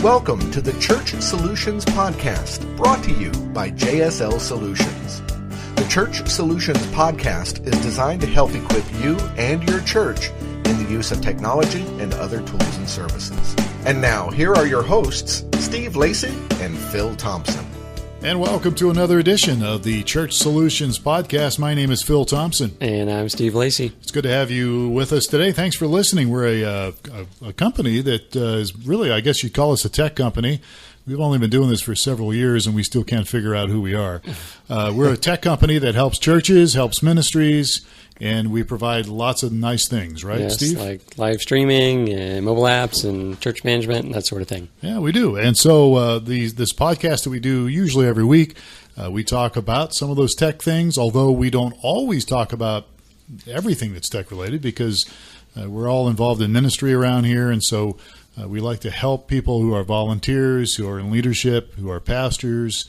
Welcome to the Church Solutions Podcast, brought to you by JSL Solutions. The Church Solutions Podcast is designed to help equip you and your church in the use of technology and other tools and services. And now, here are your hosts, Steve Lacey and Phil Thompson. And welcome to another edition of the Church Solutions Podcast. My name is Phil Thompson. And I'm Steve Lacey. It's good to have you with us today. Thanks for listening. We're a company that is really, I guess you'd call us a tech company. We've only been doing this for several years, and we still can't figure out who we are. We're a tech company that helps churches, helps ministries, and we provide lots of nice things, right, yes, Steve? Like live streaming and mobile apps and church management and that sort of thing. Yeah, we do. And so this podcast that we do usually every week, we talk about some of those tech things, although we don't always talk about everything that's tech-related because we're all involved in ministry around here, and so we like to help people who are volunteers, who are in leadership, who are pastors,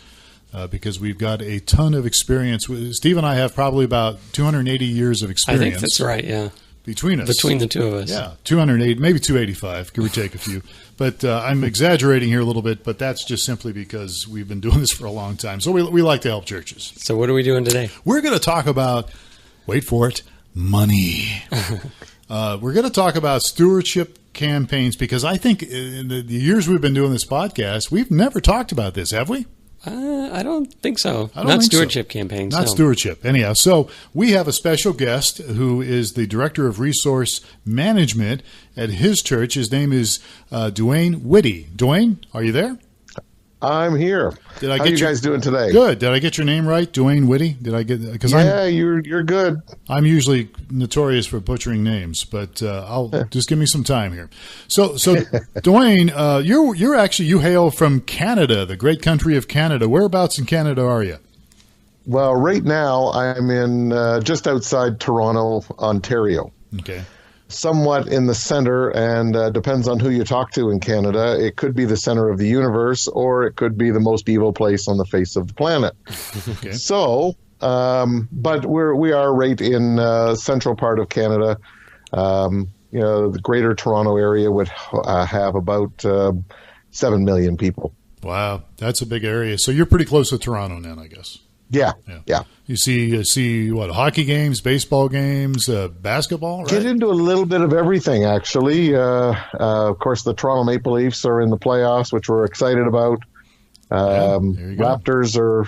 because we've got a ton of experience. Steve and I have probably about 280 years of experience. I think that's right, yeah. Between us. Between the two of us. Yeah, 280, maybe 285, give or take a few. But I'm exaggerating here a little bit, but that's just simply because we've been doing this for a long time. So we like to help churches. So what are we doing today? We're going to talk about, wait for it, money. We're going to talk about stewardship campaigns because I think in the years we've been doing this podcast, we've never talked about this, have we? I don't think so. Not stewardship campaigns. Not stewardship. Anyhow, so we have a special guest who is the Director of Resource Management at his church. His name is Duane Whittey. Duane, are you there? I'm here. How are you guys doing today? Good. Did I get your name right, Duane Whittey? Did I get? Because you're good. I'm usually notorious for butchering names, but I'll just give me some time here. So Duane, you hail from Canada, the great country of Canada. Whereabouts in Canada are you? Well, right now I'm in just outside Toronto, Ontario. Okay. Somewhat in the center, and depends on who you talk to in Canada. It could be the center of the universe, or it could be the most evil place on the face of the planet. Okay. So, but we are right in central part of Canada. The greater Toronto area would have about 7 million people. Wow, that's a big area. So you're pretty close to Toronto then, I guess. Yeah. You see what, hockey games, baseball games, basketball, right? Get into a little bit of everything, actually. Of course, the Toronto Maple Leafs are in the playoffs, which we're excited about. Raptors are,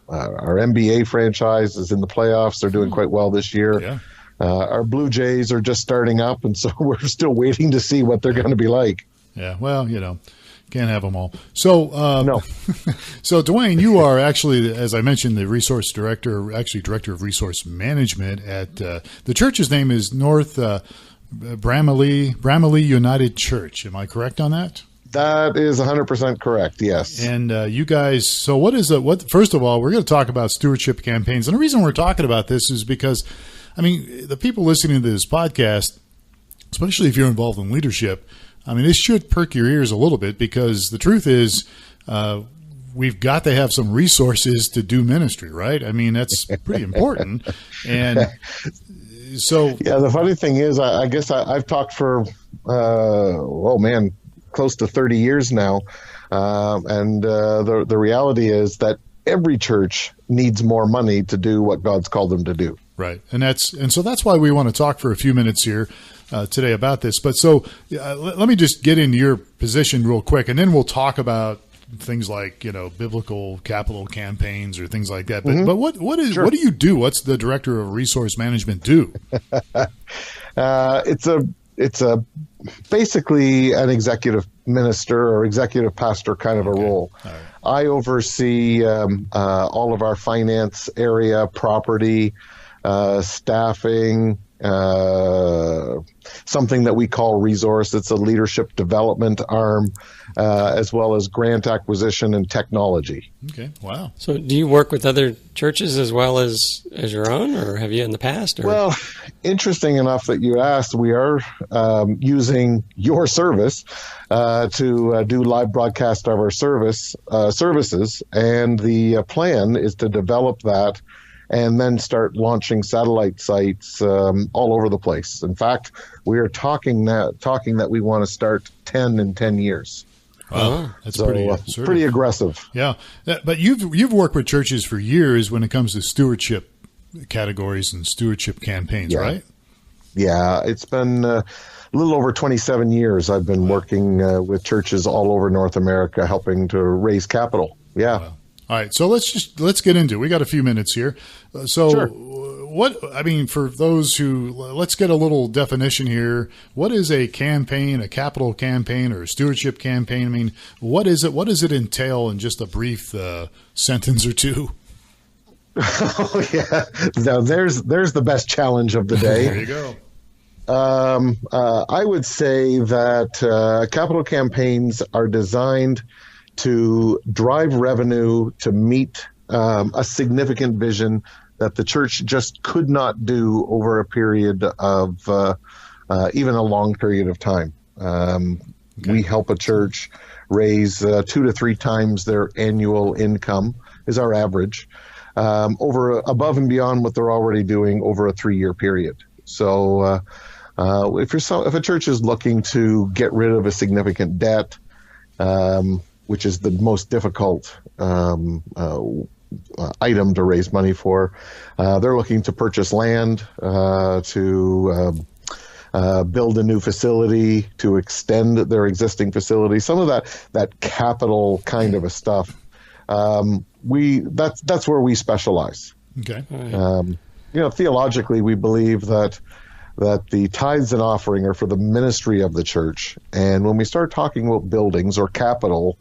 our NBA franchise is in the playoffs. They're doing quite well this year. Yeah. Our Blue Jays are just starting up, and so we're still waiting to see what they're going to be like. Yeah, well, can't have them all. So, no. So, Duane, you are actually, as I mentioned, the resource director, actually director of resource management at the church's name is North Bramalea United Church. Am I correct on that? That is 100% correct. Yes. And you guys, so first of all, we're going to talk about stewardship campaigns. And the reason we're talking about this is because, the people listening to this podcast, especially if you're involved in leadership, this should perk your ears a little bit because the truth is we've got to have some resources to do ministry, right? That's pretty important. And so... Yeah, the funny thing is, I guess I've talked for, close to 30 years now. And the reality is that every church needs more money to do what God's called them to do. Right. And so that's why we want to talk for a few minutes here today about this. But so let me just get into your position real quick, and then we'll talk about things like, biblical capital campaigns or things like that. But, but what do you do? What's the director of resource management do? It's basically an executive minister or executive pastor kind of a role. All right. I oversee all of our finance area, property, staffing, something that we call resource. It's a leadership development arm, as well as grant acquisition and technology. Okay. Wow. So do you work with other churches as well as your own, or have you in the past? Or? Well, interesting enough that you asked, we are using your service to do live broadcast of our services, and the plan is to develop that and then start launching satellite sites all over the place. In fact, we are talking that we want to start 10 in 10 years. Wow, that's so, pretty aggressive. Yeah, but you've worked with churches for years when it comes to stewardship categories and stewardship campaigns, right? Yeah, it's been a little over 27 years I've been working with churches all over North America, helping to raise capital. Yeah. Wow. All right, so let's get into it. We got a few minutes here. Sure. For those who, let's get a little definition here. What is a campaign, a capital campaign, or a stewardship campaign? I mean, what is it? What does it entail in just a brief sentence or two? Oh yeah, now there's the best challenge of the day. There you go. I would say that capital campaigns are designed to drive revenue to meet a significant vision that the church just could not do over a period of even a long period of time. We help a church raise 2 to 3 times their annual income is our average, above and beyond what they're already doing over a 3-year period. So if a church is looking to get rid of a significant debt, which is the most difficult item to raise money for, they're looking to purchase land, to build a new facility, to extend their existing facility. Some of that capital kind of a stuff. That's where we specialize. Okay. Theologically, we believe that the tithes and offering are for the ministry of the church. And when we start talking about buildings or capital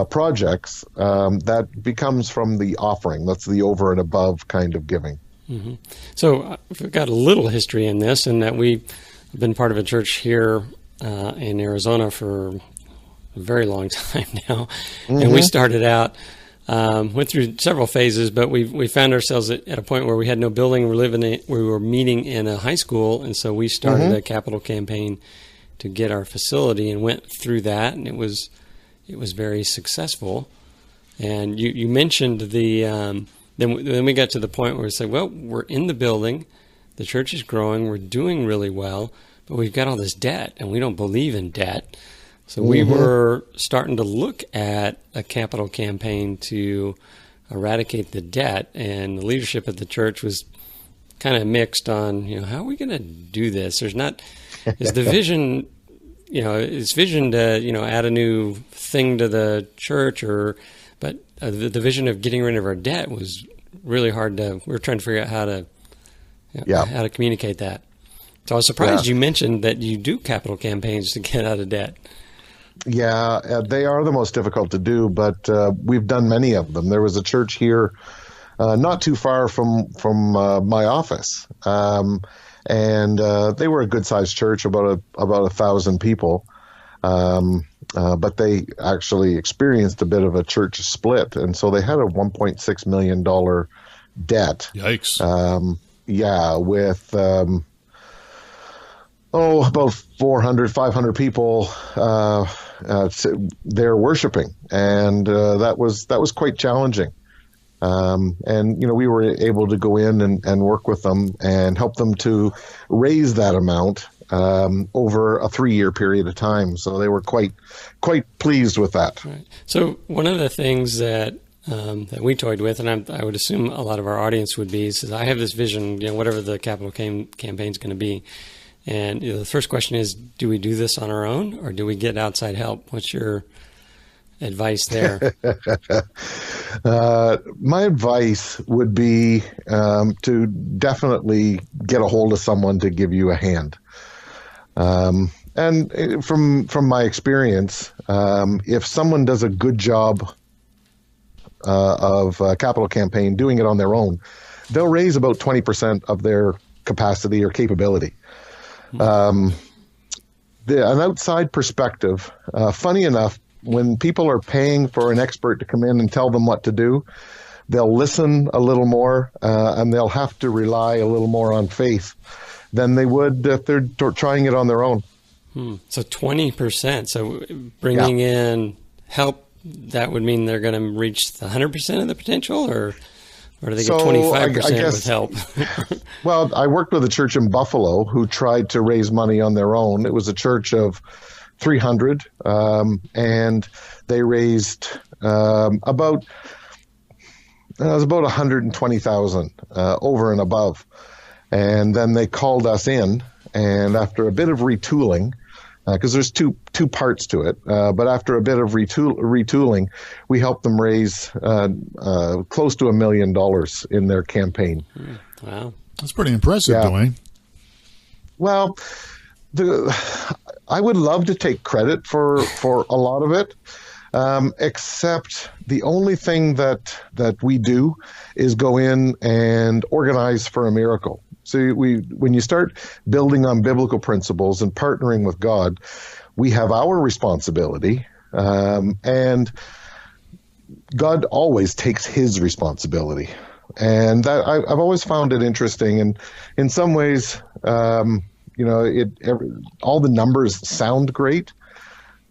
projects, that becomes from the offering. That's the over and above kind of giving. Mm-hmm. So we've got a little history in this, in that we've been part of a church here in Arizona for a very long time now. Mm-hmm. And we started out, went through several phases, but we found ourselves at a point where we had no building. We were meeting in a high school, and so we started a capital campaign to get our facility and went through that, and it was very successful. And you mentioned then we got to the point where we said, well, we're in the building, the church is growing, we're doing really well, but we've got all this debt, and we don't believe in debt. So we were starting to look at a capital campaign to eradicate the debt, and the leadership of the church was kind of mixed on, how are we going to do this? Is the vision, is vision to, add a new thing to the church, but the vision of getting rid of our debt was really hard we were trying to figure out how to communicate that. So I was surprised you mentioned that you do capital campaigns to get out of debt. Yeah, they are the most difficult to do, but we've done many of them. There was a church here not too far from my office, and they were a good-sized church, about 1,000 people, but they actually experienced a bit of a church split, and so they had a $1.6 million debt. Yikes. With about 400, 500 people there worshiping, and that was quite challenging. And we were able to go in and work with them and help them to raise that amount over a 3-year period of time. So they were quite pleased with that. Right. So one of the things that we toyed with, and I would assume a lot of our audience would be, is I have this vision, whatever the capital campaign is going to be. And the first question is, do we do this on our own, or do we get outside help? What's your advice there? My advice would be to definitely get a hold of someone to give you a hand. And from my experience, if someone does a good job of a capital campaign doing it on their own, they'll raise about 20% of their capacity or capability. An outside perspective, funny enough, when people are paying for an expert to come in and tell them what to do, they'll listen a little more, and they'll have to rely a little more on faith than they would if they're trying it on their own. So 20%. So bringing in help, that would mean they're going to reach the 100% of the potential, or Or do they get 25% with help? Well, I worked with a church in Buffalo who tried to raise money on their own. It was a church of 300, and they raised about 120,000 over and above. And then they called us in, and after a bit of retooling, because there's two parts to it, but after a bit of retooling, we helped them raise close to $1 million in their campaign. Wow, that's pretty impressive, Duane. Well, I would love to take credit for a lot of it, except the only thing that we do is go in and organize for a miracle. So when you start building on biblical principles and partnering with God, we have our responsibility, and God always takes his responsibility. And that I've always found it interesting. And in some ways, all the numbers sound great,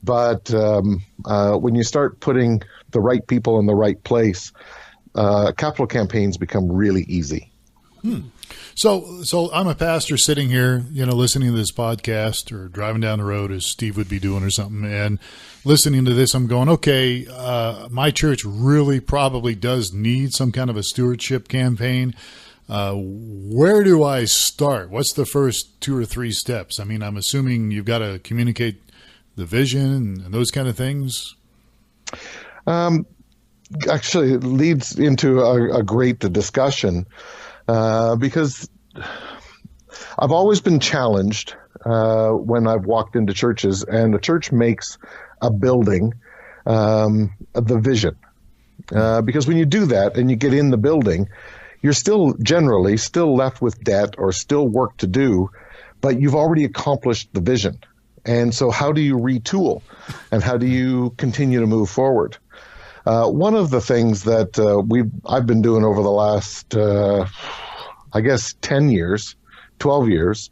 but when you start putting the right people in the right place, capital campaigns become really easy. So I'm a pastor sitting here, listening to this podcast or driving down the road as Steve would be doing or something, and listening to this, I'm going, okay, my church really probably does need some kind of a stewardship campaign. Where do I start? What's the first 2 or 3 steps? I mean, I'm assuming you've got to communicate the vision and those kind of things. Actually, it leads into a great discussion. Because I've always been challenged when I've walked into churches, and the church makes a building the vision. Because when you do that and you get in the building, you're generally still left with debt or still work to do, but you've already accomplished the vision. And so how do you retool, and how do you continue to move forward? One of the things that I've been doing over the last, 10 years, 12 years,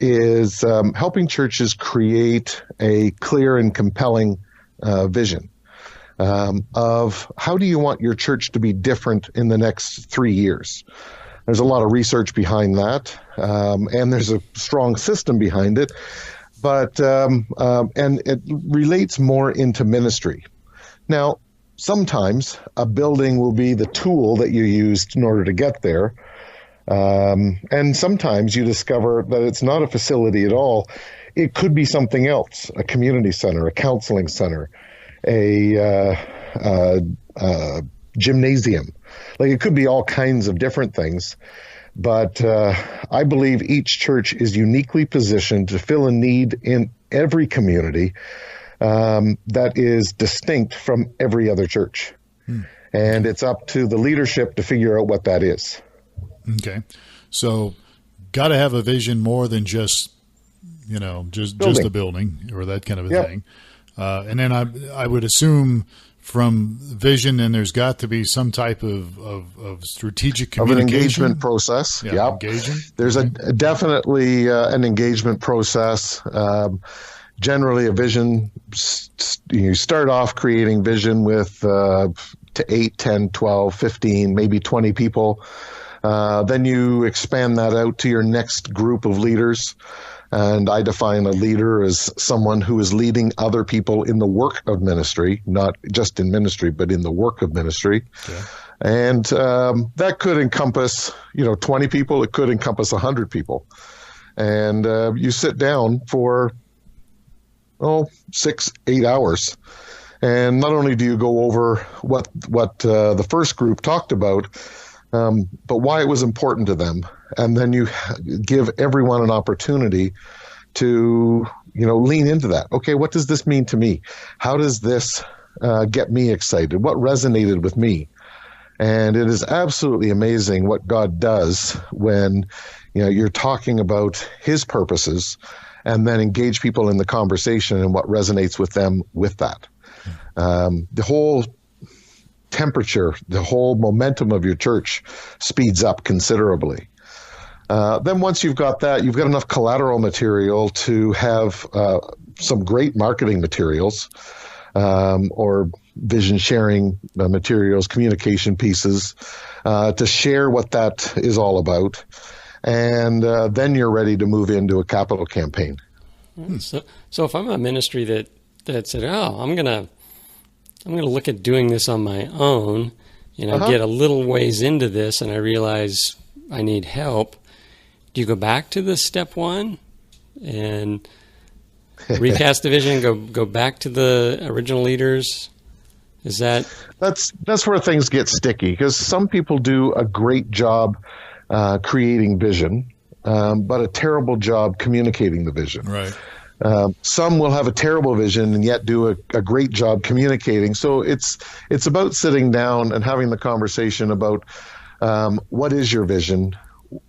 is helping churches create a clear and compelling vision of how do you want your church to be different in the next 3 years. There's a lot of research behind that, and there's a strong system behind it, but and it relates more into ministry. Now, sometimes a building will be the tool that you used in order to get there. And sometimes you discover that it's not a facility at all. It could be something else, a community center, a counseling center, a gymnasium. Like, it could be all kinds of different things. But I believe each church is uniquely positioned to fill a need in every community that is distinct from every other church. And it's up to the leadership to figure out what that is. Okay. So got to have a vision more than just a building or that kind of a thing. And then I would assume from vision, and there's got to be some type of strategic communication. Of an engagement process. Yeah. Engaging. There's definitely an engagement process. Generally, a vision, you start off creating vision with to 8, 10, 12, 15, maybe 20 people. Then you expand that out to your next group of leaders. And I define a leader as someone who is leading other people in the work of ministry, not just in ministry, but in the work of ministry. Okay. And that could encompass, 20 people. It could encompass 100 people. And you sit down for 6-8 hours. And not only do you go over what the first group talked about, but why it was important to them. And then you give everyone an opportunity to, lean into that. Okay, what does this mean to me? How does this get me excited? What resonated with me? And it is absolutely amazing what God does when, you're talking about his purposes and then engage people in the conversation and what resonates with them with that. The whole temperature, the whole momentum of your church speeds up considerably. Then once you've got that, you've got enough collateral material to have some great marketing materials or vision sharing materials, communication pieces, to share what that is all about. And then you're ready to move into a capital campaign. So if I'm a ministry that said, "Oh, I'm gonna look at doing this on my own," and I get a little ways into this, and I realize I need help, do you go back to the step one and recast the vision, go back to the original leaders? Is that's where things get sticky, because some people do a great job creating vision, but a terrible job communicating the vision. Right. Some will have a terrible vision and yet do a great job communicating. So it's about sitting down and having the conversation about what is your vision,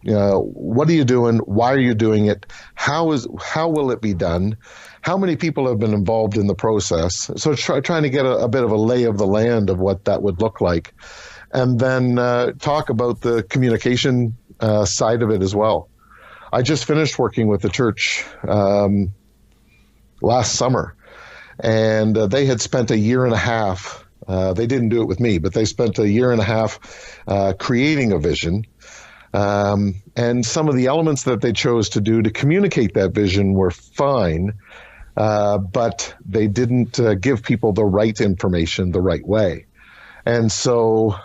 what are you doing, why are you doing it, how will it be done, how many people have been involved in the process. So trying to get a bit of a lay of the land of what that would look like, and then talk about the communication side of it as well. I just finished working with the church last summer, and they had spent a year and a half. They didn't do it with me, but they spent a year and a half creating a vision. And some of the elements that they chose to do to communicate that vision were fine, but they didn't give people the right information the right way. And so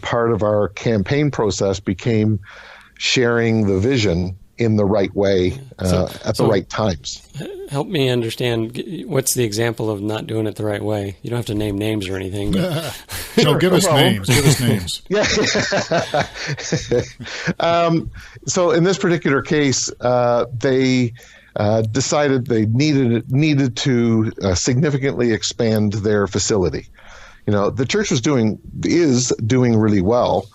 part of our campaign process became sharing the vision in the right way at the right times. Help me understand, what's the example of not doing it the right way? You don't have to name names or anything. But no, give us names. Give us names. Yeah. So in this particular case, they decided they needed to significantly expand their facility. The church is doing really well.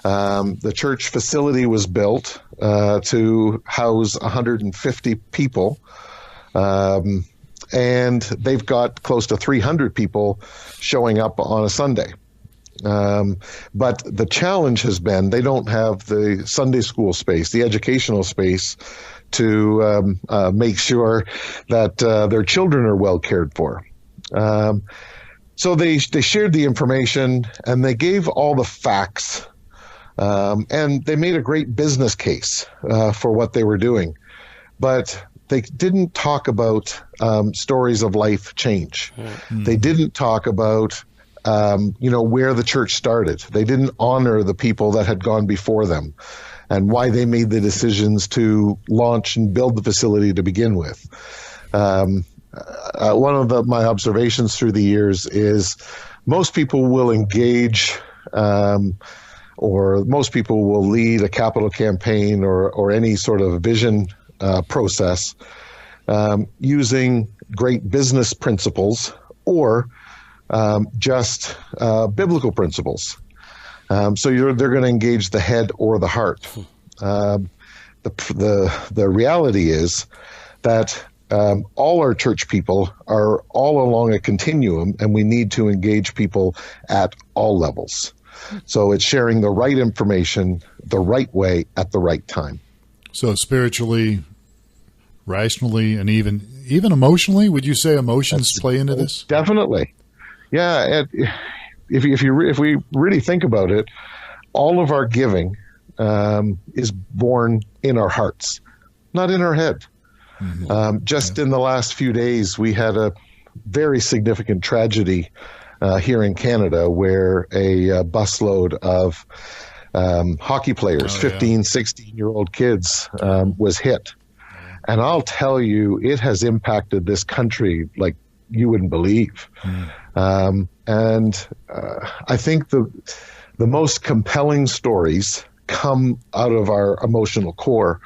The church facility was built to house 150 people, and they've got close to 300 people showing up on a Sunday. But the challenge has been they don't have the Sunday school space, the educational space, to make sure that their children are well cared for. So they shared the information, and they gave all the facts. And they made a great business case for what they were doing, but they didn't talk about stories of life change. Mm-hmm. They didn't talk about where the church started. They didn't honor the people that had gone before them and why they made the decisions to launch and build the facility to begin with. One of my observations through the years is most people will engage or most people will lead a capital campaign or any sort of vision process using great business principles or just biblical principles. So they're going to engage the head or the heart. The reality is that all our church people are all along a continuum, and we need to engage people at all levels. So it's sharing the right information the right way at the right time. So spiritually, rationally, and even emotionally, would you say emotions play into this? Definitely. Yeah. If we really think about it, all of our giving is born in our hearts, not in our head. Mm-hmm. In the last few days, we had a very significant tragedy here in Canada where a busload of hockey players, 15, 16-year-old kids, was hit. And I'll tell you, it has impacted this country like you wouldn't believe. Mm. I think the most compelling stories come out of our emotional core.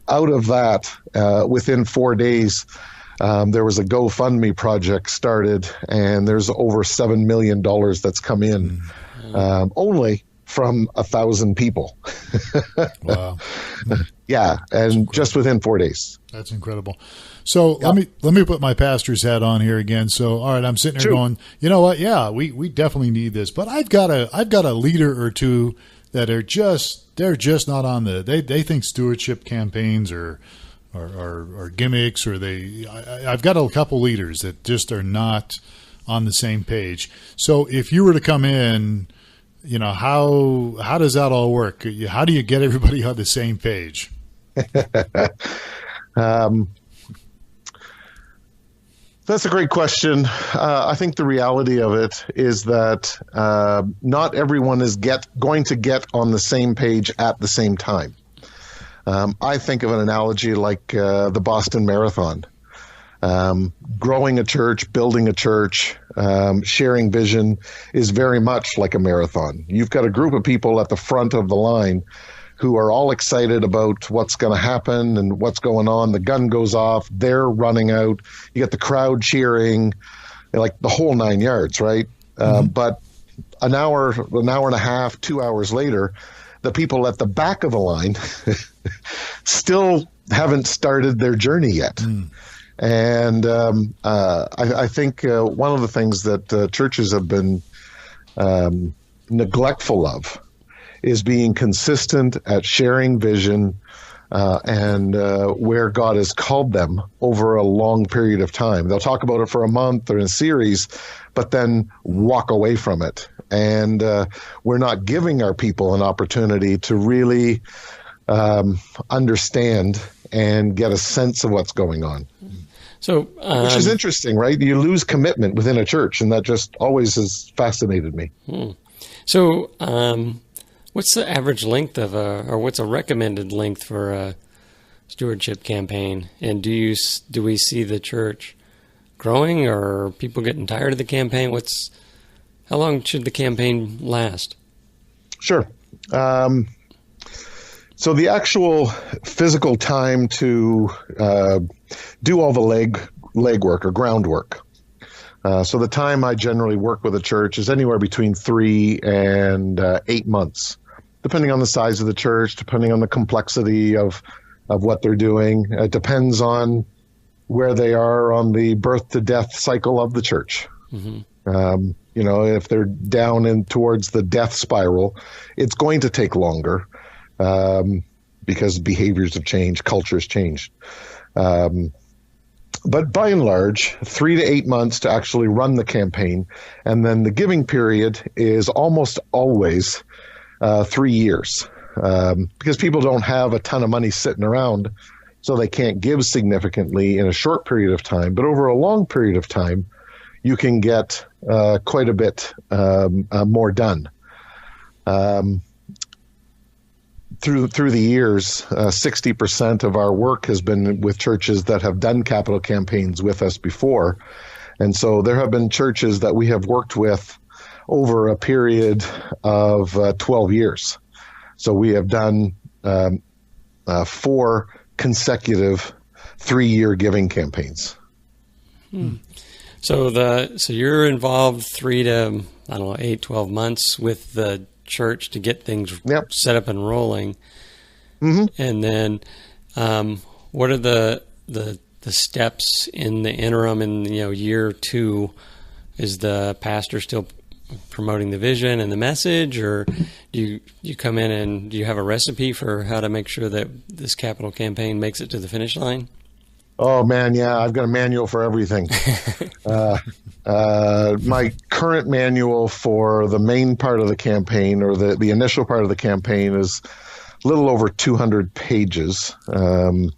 Out of that, within 4 days, there was a GoFundMe project started, and there's over $7 million that's come in, only from 1,000 people. Wow. Yeah, and just within 4 days. That's incredible. So let me put my pastor's hat on here again. So all right, I'm sitting here going, you know what? Yeah, we definitely need this, but I've got a leader or two that they're just not on they think stewardship campaigns are gimmicks, or I've got a couple leaders that just are not on the same page. So if you were to come in, how does that all work? How do you get everybody on the same page? That's a great question. I think the reality of it is that not everyone is going to get on the same page at the same time. I think of an analogy like the Boston Marathon. Growing a church, building a church, sharing vision is very much like a marathon. You've got a group of people at the front of the line who are all excited about what's going to happen and what's going on. The gun goes off, they're running out. You get the crowd cheering, like the whole 9 yards, right? But an hour and a half, 2 hours later, the people at the back of the line still haven't started their journey yet. And I think one of the things that churches have been neglectful of is being consistent at sharing vision and where God has called them over a long period of time. They'll talk about it for a month or in a series, but then walk away from it. And we're not giving our people an opportunity to really understand and get a sense of what's going on. So, which is interesting, right? You lose commitment within a church, and that just always has fascinated me. So, what's the average length of or what's a recommended length for a stewardship campaign? And do we see the church growing, or are people getting tired of the campaign? How long should the campaign last? Sure. So the actual physical time to do all the legwork or groundwork. So the time I generally work with a church is anywhere between 3 and 8 months, depending on the size of the church, depending on the complexity of what they're doing. It depends on where they are on the birth to death cycle of the church. If they're down in towards the death spiral, it's going to take longer because behaviors have changed, culture's changed. But by and large, 3 to 8 months to actually run the campaign. And then the giving period is almost always 3 years because people don't have a ton of money sitting around, so they can't give significantly in a short period of time. But over a long period of time, you can get quite a bit more done. Through the years, 60% of our work has been with churches that have done capital campaigns with us before. And so there have been churches that we have worked with over a period of 12 years. So we have done 4 consecutive 3-year giving campaigns. So you're involved 3 to 8, 12 months with the church to get things set up and rolling. And then what are the steps in the interim in year 2? Is the pastor still promoting the vision and the message, or do you come in and do you have a recipe for how to make sure that this capital campaign makes it to the finish line? Oh man, yeah, I've got a manual for everything. My current manual for the main part of the campaign, or the initial part of the campaign, is a little over 200 pages. And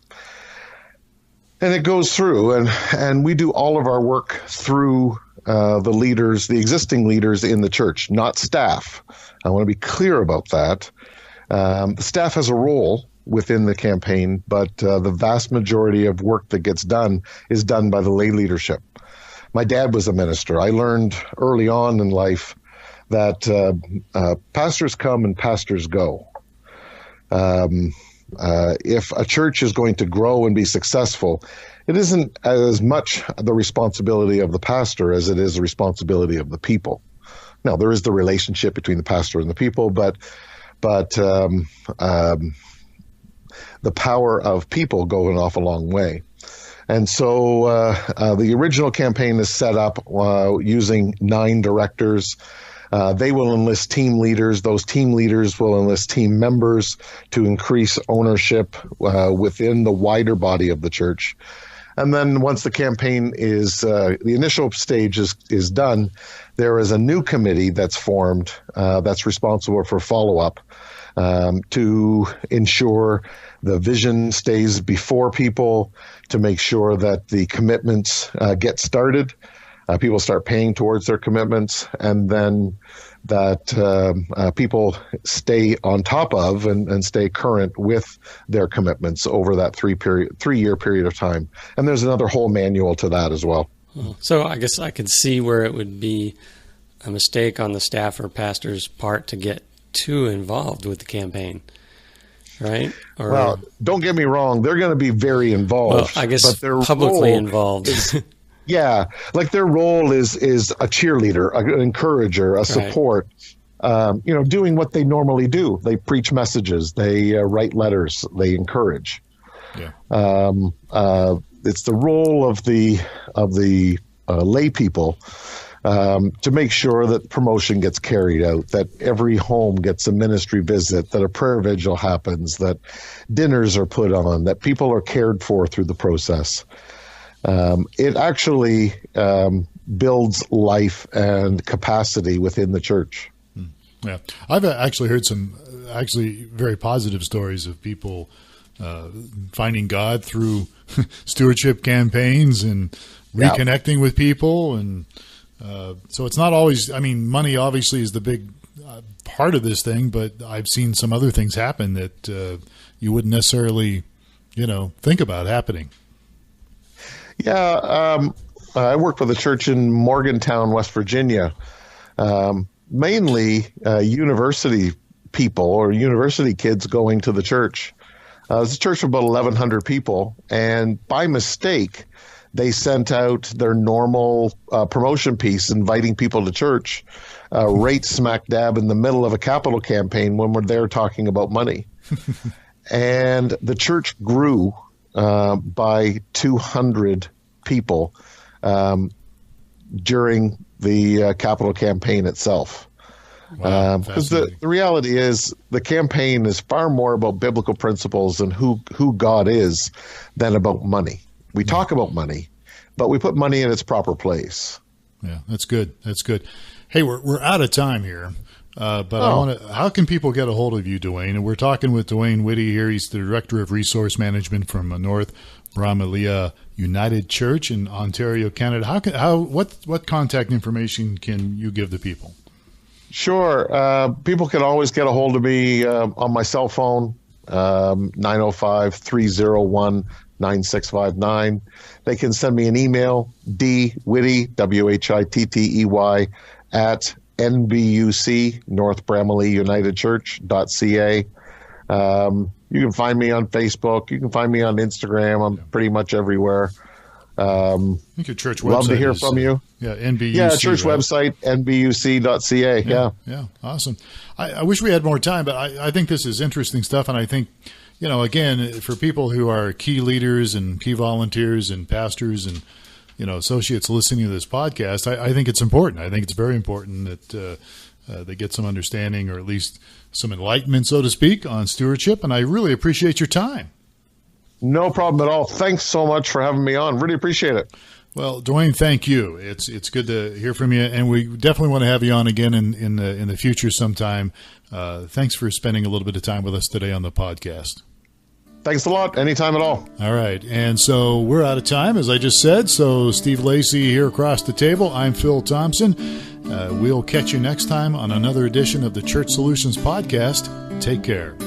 it goes through, and we do all of our work through the existing leaders in the church, not staff. I want to be clear about that. The staff has a role within the campaign, but the vast majority of work that gets done is done by the lay leadership. My dad was a minister. I learned early on in life that pastors come and pastors go. If a church is going to grow and be successful, it isn't as much the responsibility of the pastor as it is the responsibility of the people. Now, there is the relationship between the pastor and the people, but the power of people go an awful long way. And so the original campaign is set up using 9 directors. They will enlist team leaders. Those team leaders will enlist team members to increase ownership within the wider body of the church. And then once the campaign is, the initial stage is done, there is a new committee that's formed that's responsible for follow-up to ensure the vision stays before people, to make sure that the commitments get started, people start paying towards their commitments, and then that people stay on top of and stay current with their commitments over that 3-year period of time. And there's another whole manual to that as well. So I guess I could see where it would be a mistake on the staff or pastor's part to get too involved with the campaign, right? Or, well, don't get me wrong. They're going to be very involved. Well, I guess but their publicly involved. Yeah, like their role is a cheerleader, an encourager, a support, doing what they normally do. They preach messages, they write letters, they encourage. Yeah. It's the role of the lay people to make sure that promotion gets carried out, that every home gets a ministry visit, that a prayer vigil happens, that dinners are put on, that people are cared for through the process. It actually builds life and capacity within the church. Yeah, I've actually heard some very positive stories of people finding God through stewardship campaigns and reconnecting with people. And so it's not always, money obviously is the big part of this thing, but I've seen some other things happen that you wouldn't necessarily, think about happening. Yeah, I worked with a church in Morgantown, West Virginia, mainly university people or university kids going to the church. It was a church of about 1,100 people, and by mistake, they sent out their normal promotion piece inviting people to church right smack dab in the middle of a capital campaign when we're there talking about money. And the church grew by 200 people during the capital campaign itself. Because the reality is the campaign is far more about biblical principles and who God is than about money. We talk about money, but we put money in its proper place. Yeah, that's good. That's good. Hey, we're out of time here. But how can people get a hold of you, Duane? And we're talking with Duane Whittey here. He's the Director of Resource Management from North Brahmalia United Church in Ontario, Canada. What contact information can you give the people? Sure. People can always get a hold of me on my cell phone, 905-301-9659. They can send me an email, dwittey, WHITTEY, at NBUC, North Brahmalia United Church.ca. You can find me on Facebook. You can find me on Instagram. I'm pretty much everywhere. I think your church website love to hear from you. Yeah, NBUC. Yeah, church website, nbuc.ca. Yeah, awesome. I wish we had more time, but I think this is interesting stuff. And I think, again, for people who are key leaders and key volunteers and pastors and, associates listening to this podcast, I think it's important. I think it's very important that they get some understanding or at least some enlightenment, so to speak, on stewardship. And I really appreciate your time. No problem at all. Thanks so much for having me on. Really appreciate it. Well, Duane, thank you. It's good to hear from you, and we definitely want to have you on again in the future sometime. Thanks for spending a little bit of time with us today on the podcast. Thanks a lot. Anytime at all. All right. And so we're out of time, as I just said. So Steve Lacey here across the table. I'm Phil Thompson. We'll catch you next time on another edition of the Church Solutions Podcast. Take care.